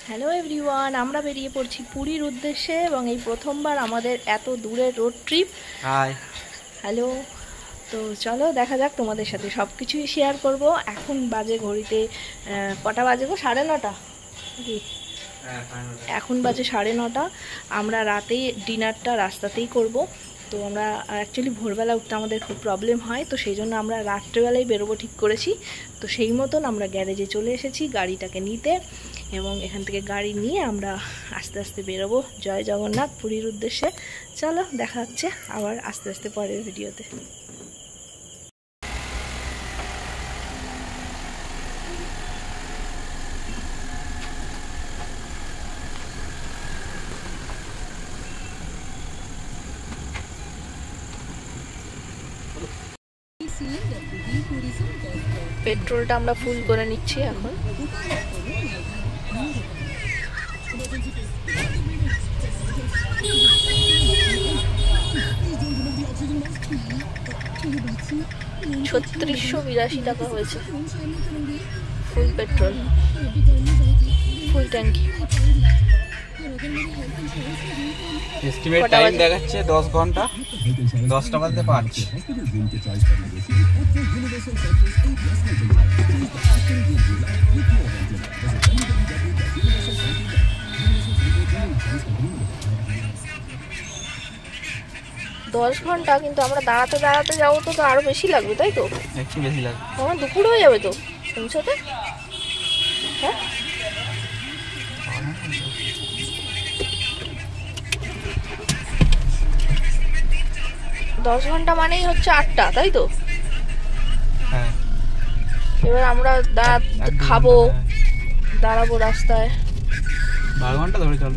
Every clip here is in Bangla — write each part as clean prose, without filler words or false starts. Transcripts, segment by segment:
হ্যালো এভরিওয়ান, আমরা বেরিয়ে পড়ছি পুরীর উদ্দেশ্যে এবং এই প্রথমবার আমাদের এত দূরের রোড ট্রিপ। High, hello. তো চলো দেখা যাক, তোমাদের সাথে সব কিছুই শেয়ার করব। এখন বাজে ঘড়িতে কটা বাজে গো? 9:30 কি? এখন বাজে 9:30। আমরা রাতেই ডিনারটা রাস্তাতেই করব। তো আমরা অ্যাকচুয়ালি ভোরবেলা উঠতে আমাদের খুব প্রবলেম হয়, তো সেই জন্য আমরা রাত্রেবেলায় বেরোবো ঠিক করেছি। তো সেই মতন আমরা গ্যারেজে চলে এসেছি গাড়িটাকে নিতে, এবং এখান থেকে গাড়ি নিয়ে আমরা আস্তে আস্তে বেরোবো জয় জগন্নাথ পুরীর উদ্দেশ্যে। চলো দেখা হচ্ছে আবার আস্তে আস্তে পরের ভিডিওতে। পেট্রোলটা আমরা ফুল করে নিচ্ছি এখন। $3682 হয়েছে ফুল পেট্রোল, ফুল ট্যাঙ্কি। এস্টিমেট টাইম দেখাচ্ছে 10 ঘন্টা, 10টা বাজতে 5। দশ ঘন্টা, কিন্তু আমরা দাঁড়াতে দাঁড়াতে যাবো তো আরো বেশি লাগবে, তাই তো? একটু বেশি লাগবে, আমার দুপুর হয়ে যাবে তো পৌঁছাতে। হ্যাঁ, দশ ঘন্টা মানেই হচ্ছে 8টা, তাই তো? হ্যাঁ। এবার আমরা খাবো, দাঁড়াবো রাস্তায়। 12 ঘন্টা ধরে চল।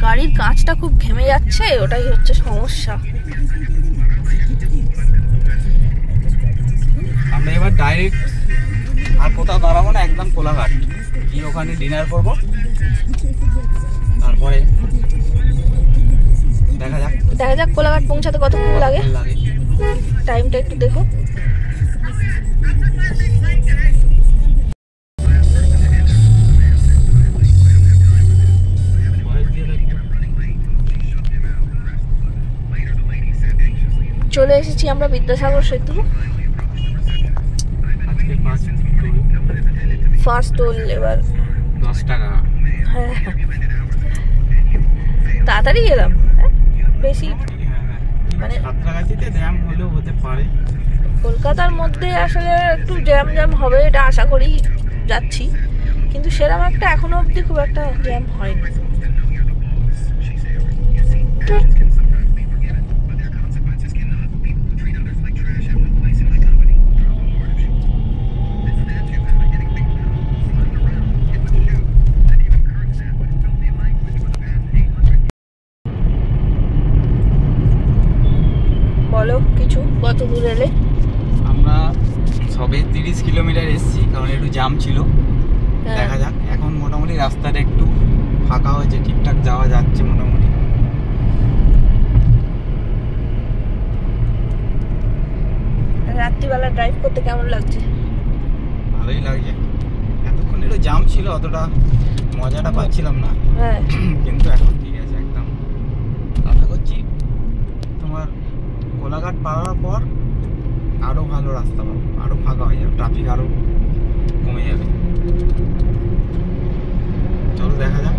গাড়ির কাঁচটা খুব ঘেমে যাচ্ছে, ওটাই হচ্ছে সমস্যা। আমরা এবার ডাইরেক্ট আর কোথাও দাঁড়াবো না, একদম কোলাঘাট গিয়ে ওখানে ডিনার করবো, তারপরে দেখা যাক কোলাঘাট পৌঁছাতে কতক্ষণ লাগে। টাইমটা একটু দেখো। চলে এসেছি আমরা বিদ্যাসাগর সেতু। ফার্স্ট টোল এবার 10 টাকা। হ্যাঁ, তাড়াতাড়ি গেলাম, বেশি মানে সাঁতরাগাছিতে জ্যাম হলেও হতে পারে। কলকাতার মধ্যে আসলে একটু জ্যাম হবে, এটা আশা করি যাচ্ছি, কিন্তু সেরকম একটা এখনো অবধি খুব একটা জ্যাম হয়নি। বলো কিছু, কত দূর এলে? আমরা সবে 30 কিলোমিটার এসেছি, কারণ একটু জ্যাম ছিল। দেখা যাক, এখন মোটামুটি রাস্তাটা একটু ফাঁকা হয়েছে, ঠিকঠাক যাওয়া যাচ্ছে মোটামুটি। রাত্রিবেলা ড্রাইভ করতে কেমন লাগছে? ভালোই লাগছে। এতক্ষণ একটু জ্যাম ছিল, অতটা মজাটা পাচ্ছিলাম না। হ্যাঁ, কিন্তু এখন ঠিক আছে, একদম আশা করছি তোমার কোলাঘাট পাওয়ার পর আরো ভালো রাস্তা পাবো, আরো ফাঁকা হয়ে যাবে, ট্রাফিক আরো কমে যাবে। চলো দেখা যাক।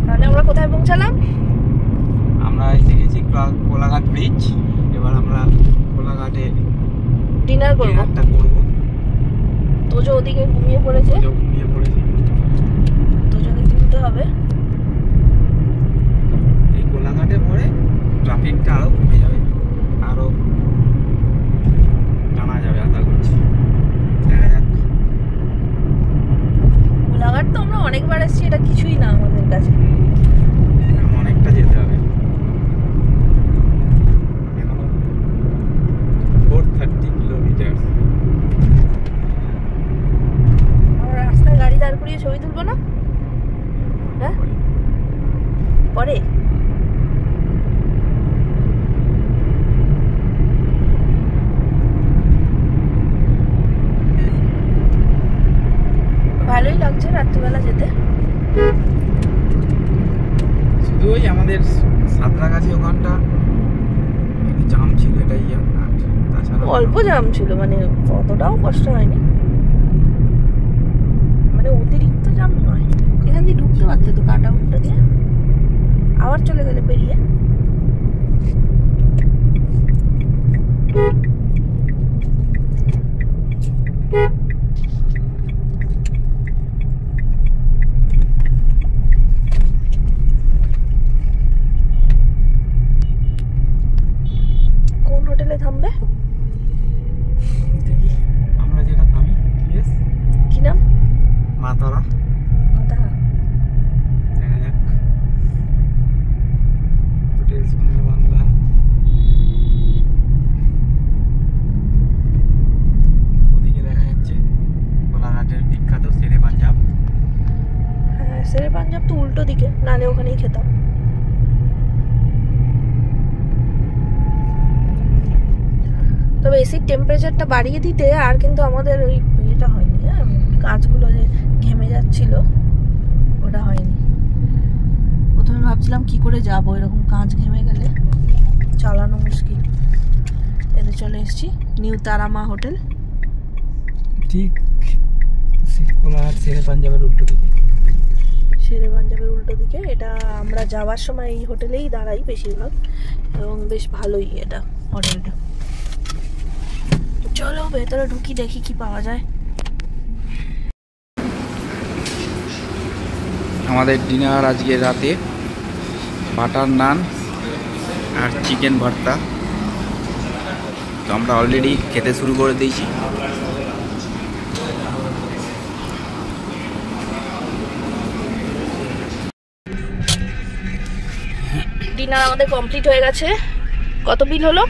তাহলে আমরা কোথায় পৌঁছালাম? আমরা এসে গেছি কোলাঘাট ব্রিজ। এবার আমরা কোলাঘাটে ডিনার করবো। তোজো ওদিকে ঘুমিয়ে পড়েছে, তোজোকে তুলতে হবে। এই কোলাঘাটে পরে ট্রাফিকটা আরো কমে যাবে, আরো জানা যাবে আশা করছি। দেখা যাক। কোলাঘাট তো আমরা অনেকবার এসেছি, এটা কিছুই না আমাদের কাছে। অনেকটা যেতে হবে, এখনো 430 কিলোমিটার। আমরা রাস্তায় গাড়ি দাঁড় করিয়ে ছবি তুলবো না? হ্যাঁ পরে ভালোই লাগছে রাত্রিবেলা যেতে। শুধু ওই আমাদের সাঁতরাগাছি ওখানটা একটু জাম ছিল, এটাই। তাছাড়া অল্প জাম ছিল, মানে অতটাও কষ্ট হয়নি, মানে অতিরিক্ত জাম নয়। এখান দিয়ে ঢুকতে পারতে তো কাটা উল্টো দিয়ে, আবার চলে গেলে পেরিয়ে। কোন হোটেলে থামবে? দেখি আমরা যেটা থামি। কি নাম? মাতারা। মাতারা। দেখা যাক। হোটেল সোনার বাংলা। ওদিকে দেখা যাচ্ছে কোলাঘাটের বিখ্যাত শেরে পাঞ্জাব। হ্যাঁ শেরে পাঞ্জাব তো উল্টো দিকে, নালে ওখানেই খেতাম। তবে এসির টেম্পারেচারটা বাড়িয়ে দিতে আর কিন্তু আমাদের ওই এটা হয়নি, হ্যাঁ কাঁচগুলো যে ঘেমে যাচ্ছিল ওটা হয়নি। প্রথমে ভাবছিলাম কি করে যাবো, এরকম কাঁচ ঘেমে গেলে চালানো মুশকিল। এতে চলে এসেছি নিউ তারামা হোটেল, ঠিক কোলাঘাট শেরে পাঞ্জাবের উল্টো দিকে। শেরে পাঞ্জাবের উল্টো দিকে। এটা আমরা যাওয়ার সময় এই হোটেলেই দাঁড়াই বেশিরভাগ, এবং বেশ ভালোই এটা হোটেলটা। চলো ভেতরে ঢুকি, দেখি কি পাওয়া যায়। আমাদের ডিনার আজকে রাতে বাটার নান আর চিকেন ভর্তা। তো আমরা অলরেডি খেতে শুরু করে দিয়েছি। ডিনার আমাদের কমপ্লিট হয়ে গেছে। কত বিল হলো?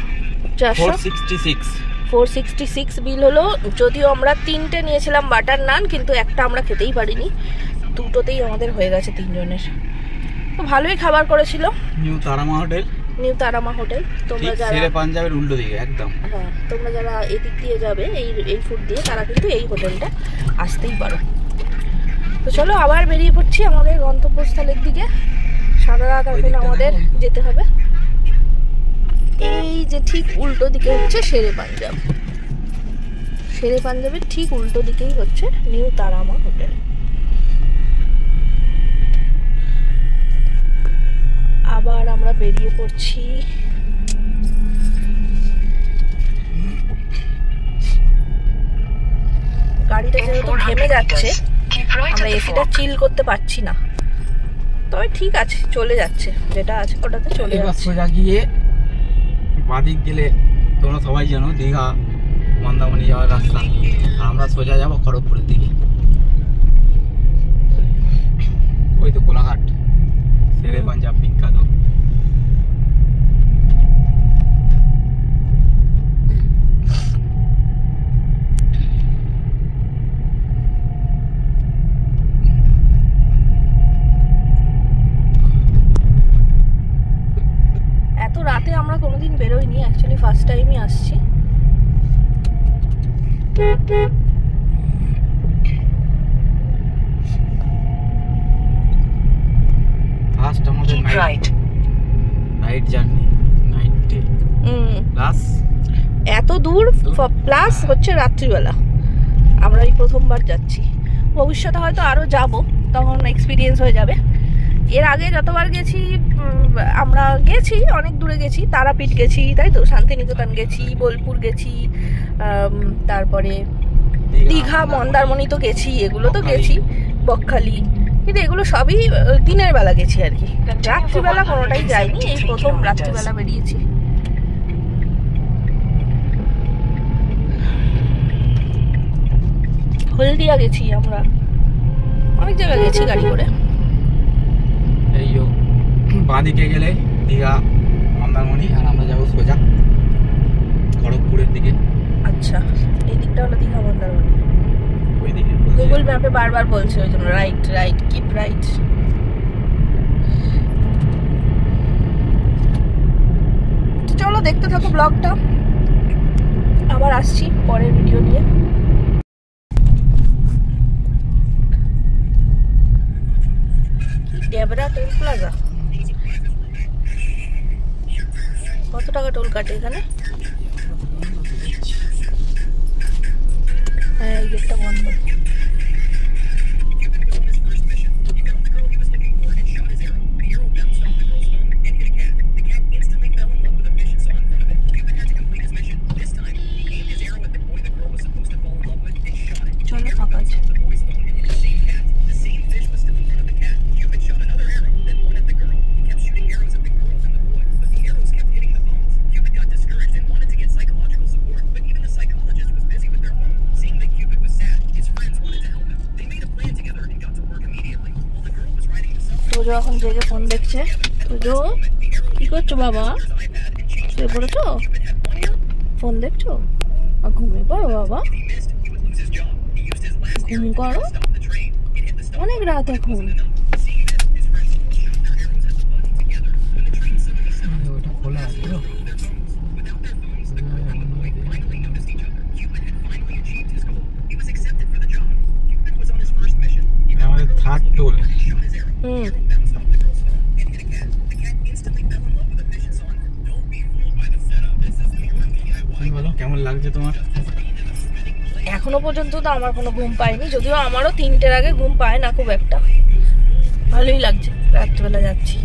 466 বিল হলো। যদিও আমরা 3টে নিয়েছিলাম বাটার নান, কিন্তু একটা আমরা খেতেই পারিনি, দুটোতেই আমাদের হয়ে গেছে 3 জনের। তো ভালোই খাবার করেছিল নিউ তারামা হোটেল। তোমরা যারা শেরে পাঞ্জাবের উল্টো দিকে একদম, হ্যাঁ তোমরা যারা এদিক দিয়ে যাবে এই ফুড দিয়ে, তারা কিন্তু এই হোটেলটা আসতেই পারো। তো চলো আবার বেরিয়ে পড়ছি আমাদের গন্তব্যস্থলের দিকে। সারা রাত এখন আমাদের যেতে হবে। এই যে ঠিক উল্টো দিকে হচ্ছে শেরে পাঞ্জাব, শেরে পাঞ্জাবের ঠিক উল্টো দিকেই হচ্ছে নিউ তারামা হোটেল। আবার আমরা বেরিয়ে পড়ছি। গাড়িটা যেহেতু ঘেমে যাচ্ছে, আমরা এসিটা চিল করতে পারছি না, তবে ঠিক আছে চলে যাচ্ছে, যেটা আছে ওটাতে চলে যাচ্ছে। সোজা গিয়ে বাদিক গেলে তোমরা সবাই জানো দীঘা মন্দারমণি যাওয়ার রাস্তা, আর আমরা সোজা যাবো খড়গপুরের দিকে। ওই তো কোলাঘাট শেরে পাঞ্জাব বিখ্যাত। এত রাতে আমরা কোনোদিন বেরোইনি, অ্যাকচুয়ালি ফার্স্ট টাইমই আসছি। ফার্স্ট আমাদের night journey, night day plus এত দূর প্লাস হচ্ছে রাত্রিবেলা। আমরা এই প্রথমবার যাচ্ছি, ভবিষ্যতে হয়তো আরো যাব, তখন এক্সপিরিয়েন্স হয়ে যাবে। এর আগে যতবার গেছি আমরা গেছি অনেক দূরে গেছি, তারাপীঠ গেছি, তাই তো, শান্তিনিকেতন গেছি, বোলপুর গেছি, তারপরে দীঘা মন্দারমণি তো গেছি, এগুলো তো গেছি, বকখালি, কিন্তু এগুলো সবই দিনের বেলা গেছি আর কি, রাত্রিবেলা কোনোটাই যাইনি। এই প্রথম রাত্রিবেলা বেরিয়েছি। হলদিয়া গেছি আমরা, অনেক জায়গায় গেছি গাড়ি করে। এই বাঁদিকে গেলে দীঘা মন্দারমণি, আর আমরা যাবো সোজা খড়গপুরের দিকে। আচ্ছা এই দিকটা হলো দীঘা মন্দারমণি। ওই দিকে গুগল ম্যাপে বারবার বলছে ওই জন্য রাইট রাইট কিপ রাইট। চলো দেখতে থাকো ব্লগটা, আবার আসছি পরের ভিডিও নিয়ে। ডেবরা টোল প্লাজা, কত টাকা টোল কাটে এখানে? হ্যাঁ এই গেটটা বন্ধ। চলো ফাঁকা আছে। তোজো এখন জেগে ফোন দেখছে। তোজো কি করছো বাবা? শুয়ে পড়েছো? ফোন দেখছো? আর ঘুমিয়ে পড়ো বাবা, ঘুম করো, অনেক রাত এখন। ওটা খোলা আছে তো? আমাদের থার্ড টোল। বলো কেমন লাগছে তোমার? এখনো পর্যন্ত তো আমার কোনো ঘুম পায়নি, যদিও আমারও 3টের আগে ঘুম পায় না খুব একটা। ভালোই লাগছে, রাত্রিবেলা যাচ্ছি।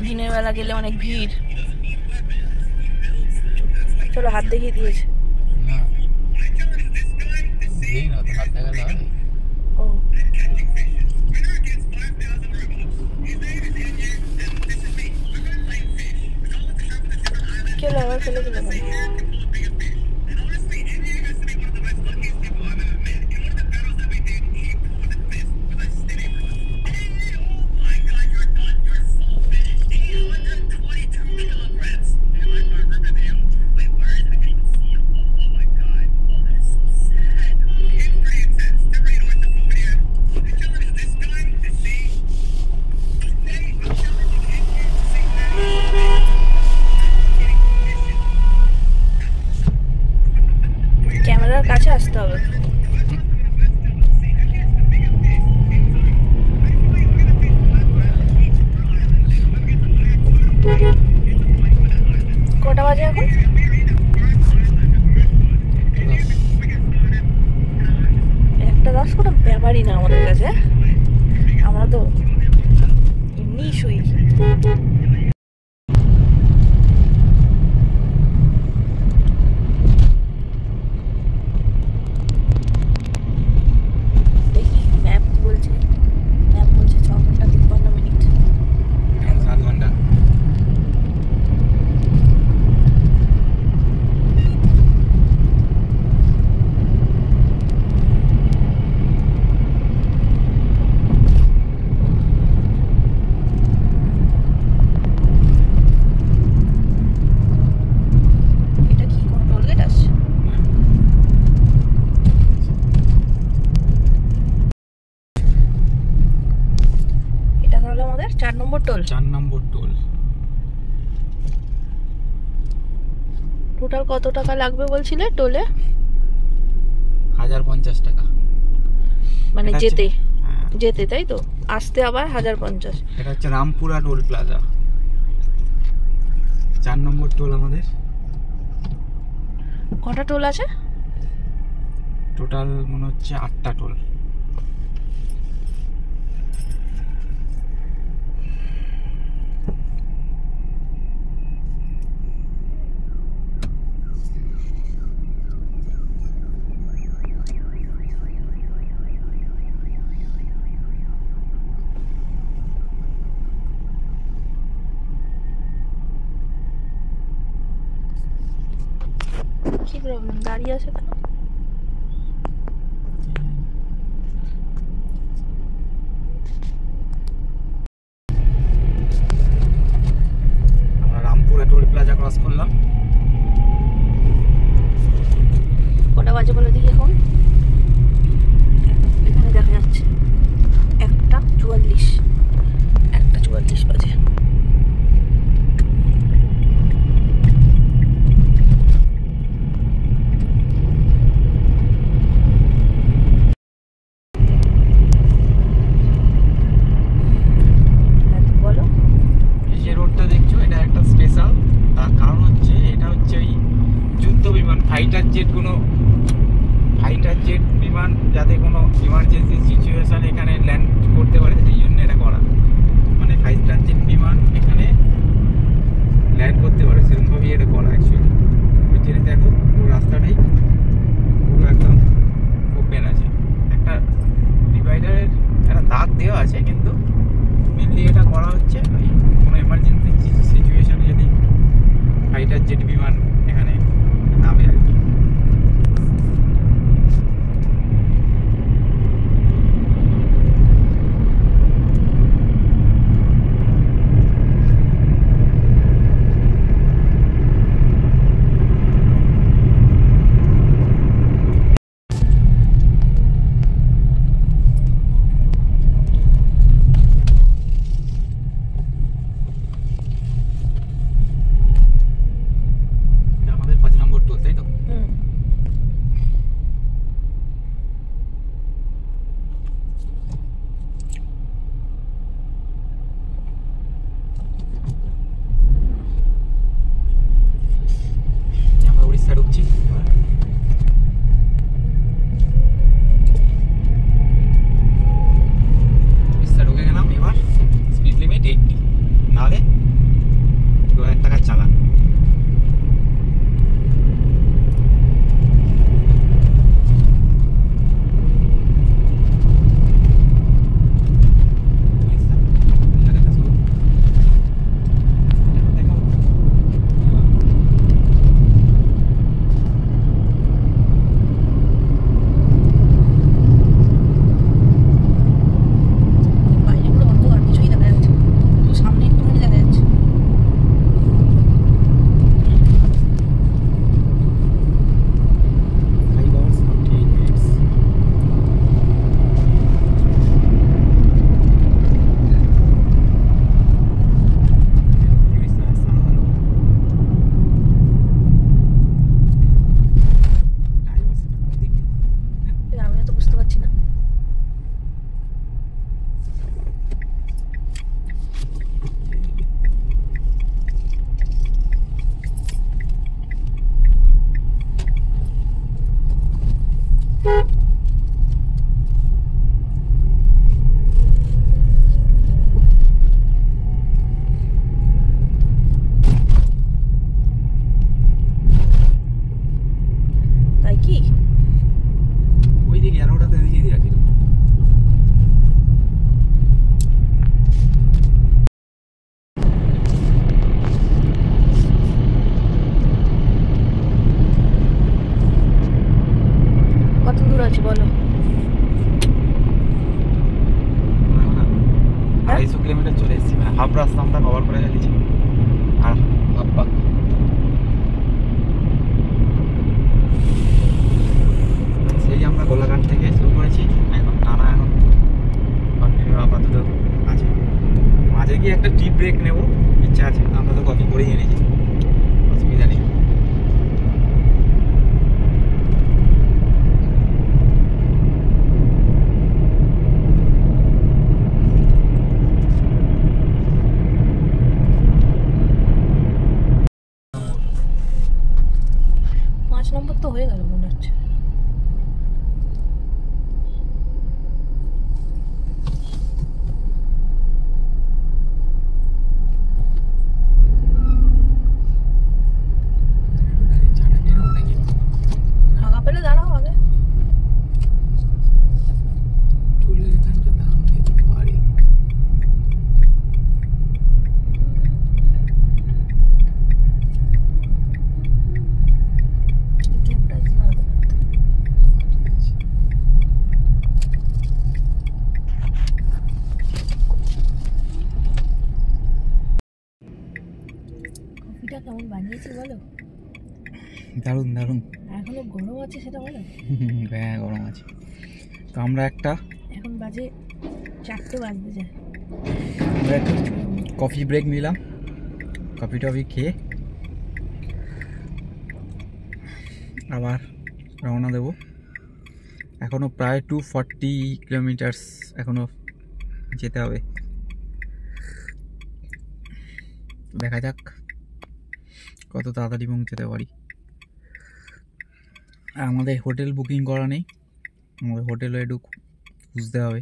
দিনের বেলা গেলে অনেক ভিড়। চলো হাত দেখিয়ে দিয়েছে। ও কেউ আবার ফেলে দিল না। ক্যামেরার কাছে আসতে হবে। কটা বাজে এখন? 1:10। কোনো ব্যাপারই না আমাদের কাছে, আমরা তো এমনি শুই। আমাদের 4 নম্বর টোল। 4 নম্বর টোল। টোটাল কত টাকা লাগবে বলছিলে টোলে? 1050 টাকা। মানে যেতে যেতে তাই তো, আসতে আবার 1050। এটা হচ্ছে রামপুরা টোল প্লাজা, 4 নম্বর টোল আমাদের। কটা টোল আছে টোটাল? মনে হচ্ছে 8টা টোল। কি প্রবলেম, দাঁড়িয়ে আছে কেন? আমরা রামপুরা টোল প্লাজা ক্রস করলাম। কটা বাজে বলে দিই এখন? গিয়ে একটা টি ব্রেক নেবো, ইচ্ছা আছে। আমরা তো কফি করেই এনেছি, অসুবিধা নেই। পাঁচ নম্বর তো হয়ে গেল মনে হচ্ছে। ফাঁকা পেলে দাঁড়াও আগে। কফিটা কেমন বানিয়েছি বলো? দারুণ দারুণ। এখনো গরম আছে সেটা বলো? হ্যাঁ গরম আছে। তো আমরা একটা এখন বাজে 4টে বাজতে যায়। আমরা একটা কফি ব্রেক নিলাম, কফি টফি খেয়ে আবার রওনা দেব। এখনও প্রায় 240 কিলোমিটার্স এখনও যেতে হবে। দেখা যাক কত তাড়াতাড়ি পৌঁছতে পারি। আমাদের হোটেল বুকিং করা নেই, আমাদের হোটেলও একটু খুঁজতে হবে।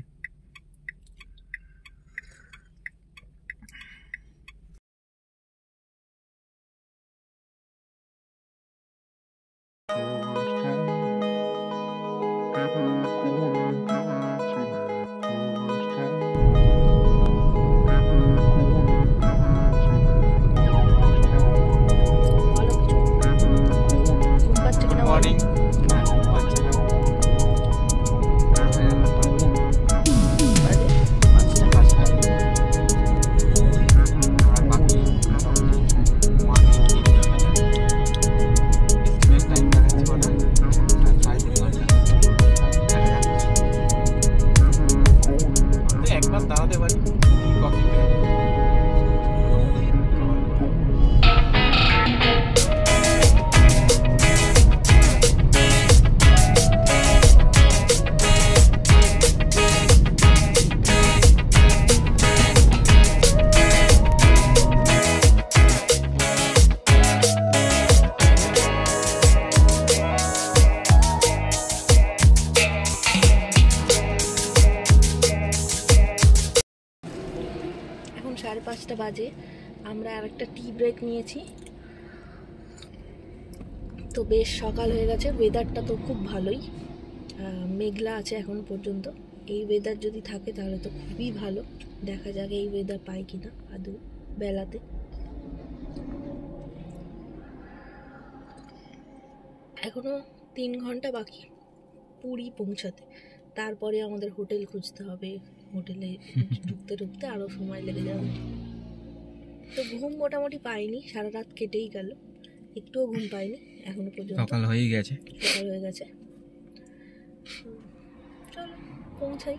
এখন 5:30 বাজে, আমরা আর একটা টি ব্রেক নিয়েছি। তো বেশ সকাল হয়ে গেছে, ওয়েদারটা তো খুব ভালোই, মেঘলা আছে এখনো পর্যন্ত। এই ওয়েদার যদি থাকে তাহলে তো খুবই ভালো। দেখা যাক এই ওয়েদার পাই কিনা আদৌ বেলাতে। এখনো 3 ঘন্টা বাকি পুরী পৌঁছাতে, তারপরে আমাদের হোটেল খুঁজতে হবে। হোটেলে ঢুকতে ঢুকতে আরও সময় লেগে যাবে। তো ঘুম মোটামুটি পাইনি, সারা রাত কেটেই গেল, একটুও ঘুম পাইনি এখনো পর্যন্ত। সকাল হয়ে গেছে, সকাল হয়ে গেছে। চলো পৌঁছাই।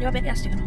এবার বেঁকে আসছে কেন?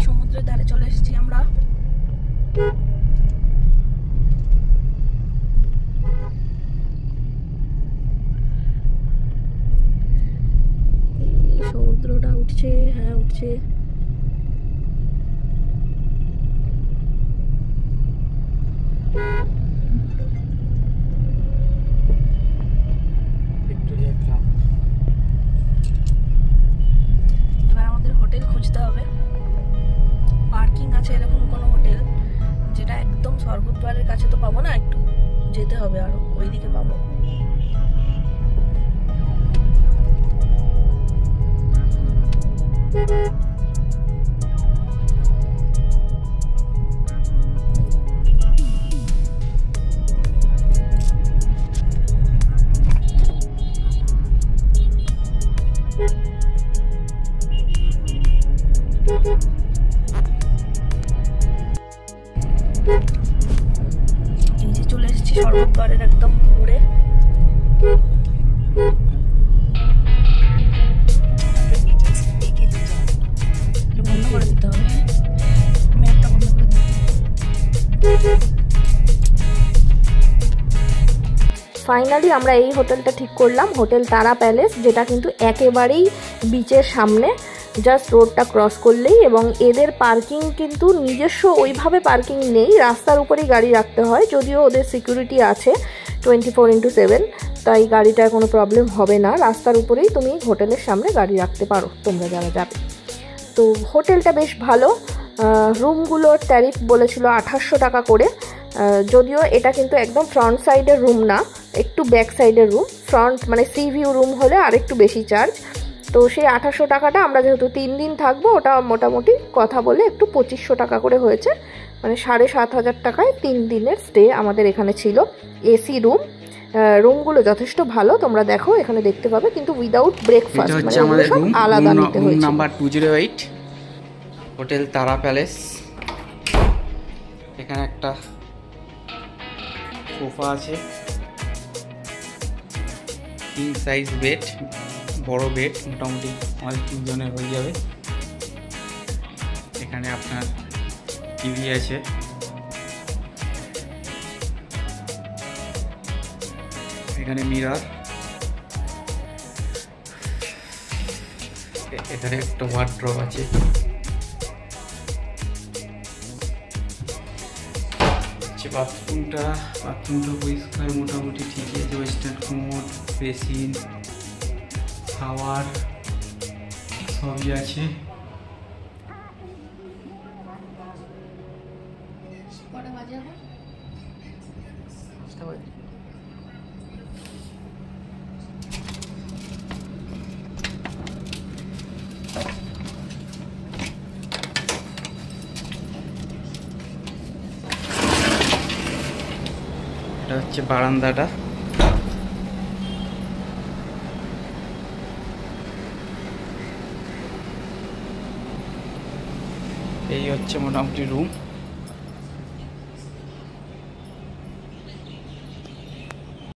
সমুদ্রের ধারে চলে এসেছি আমরা। সমুদ্রটা উঠছে, হ্যাঁ উঠছে। এবার আমাদের হোটেল খুঁজতে হবে। পার্কিং আছে এরকম কোনো হোটেল যেটা একদম স্বর্গদ্বারের কাছে তো পাবো না, একটু যেতে হবে আরো, ওইদিকে পাবো। চলে এসেছি স্বর্গদ্বারের একদম উপরে। বন্ধ করে দিতে হবে, ম্যাপটা বন্ধ করে দিতে হবে। ফাইনালি আমরা এই হোটেলটা ঠিক করলাম, হোটেল তারা প্যালেস, যেটা কিন্তু একেবারেই বিচের সামনে, জাস্ট রোডটা ক্রস করলেই। এবং এদের পার্কিং কিন্তু নিজস্ব ওইভাবে পার্কিং নেই, রাস্তার উপরেই গাড়ি রাখতে হয়, যদিও ওদের সিকিউরিটি আছে 24/7, তাই গাড়িটার কোনো প্রবলেম হবে না। রাস্তার উপরেই তুমি হোটেলের সামনে গাড়ি রাখতে পারো তোমরা যারা যাবে। তো হোটেলটা বেশ ভালো। রুমগুলোর ট্যারিফ বলেছিল 2800 টাকা করে, যদিও এটা কিন্তু একদম ফ্রন্ট সাইডের রুম না, একটু ব্যাক সাইডের রুম। ফ্রন্ট মানে সি ভিউ রুম হলে আর একটু বেশি চার্জ। তো সেই 2800 টাকাটা আমরা যেহেতু 3 দিন থাকবো, ওটা মোটামুটি কথা বলে একটু 2500 টাকা করে হয়েছে, মানে 7500 টাকায় 3 দিনের স্টে আমাদের এখানে ছিল। এসি রুম, রুমগুলো যথেষ্ট ভালো, তোমরা দেখো এখানে দেখতে পাবে, কিন্তু উইদাউট ব্রেকফাস্ট, মানে আমাদের সব আলাদা নিতে হয়েছে। নাম্বার 208 হোটেল তারা প্যালেস। এখানে একটা সোফা আছে, কিং সাইজ বেড, বড় বেড, মোটামুটি আমাদের 3 জনের হয়ে যাবে। এখানে আপনার টিভি আছে, এখানে মিরর, এখানে একটা ওয়ার্ড্রপ আছে। বাথরুমটা পরিষ্কার, মোটামুটি ঠিকই আছে। ওয়েস্টার্ন কমোড, বেসিন, শাওয়ার সবই আছে। এটা হচ্ছে বারান্দাটা। এই হচ্ছে মোটামুটি রুম।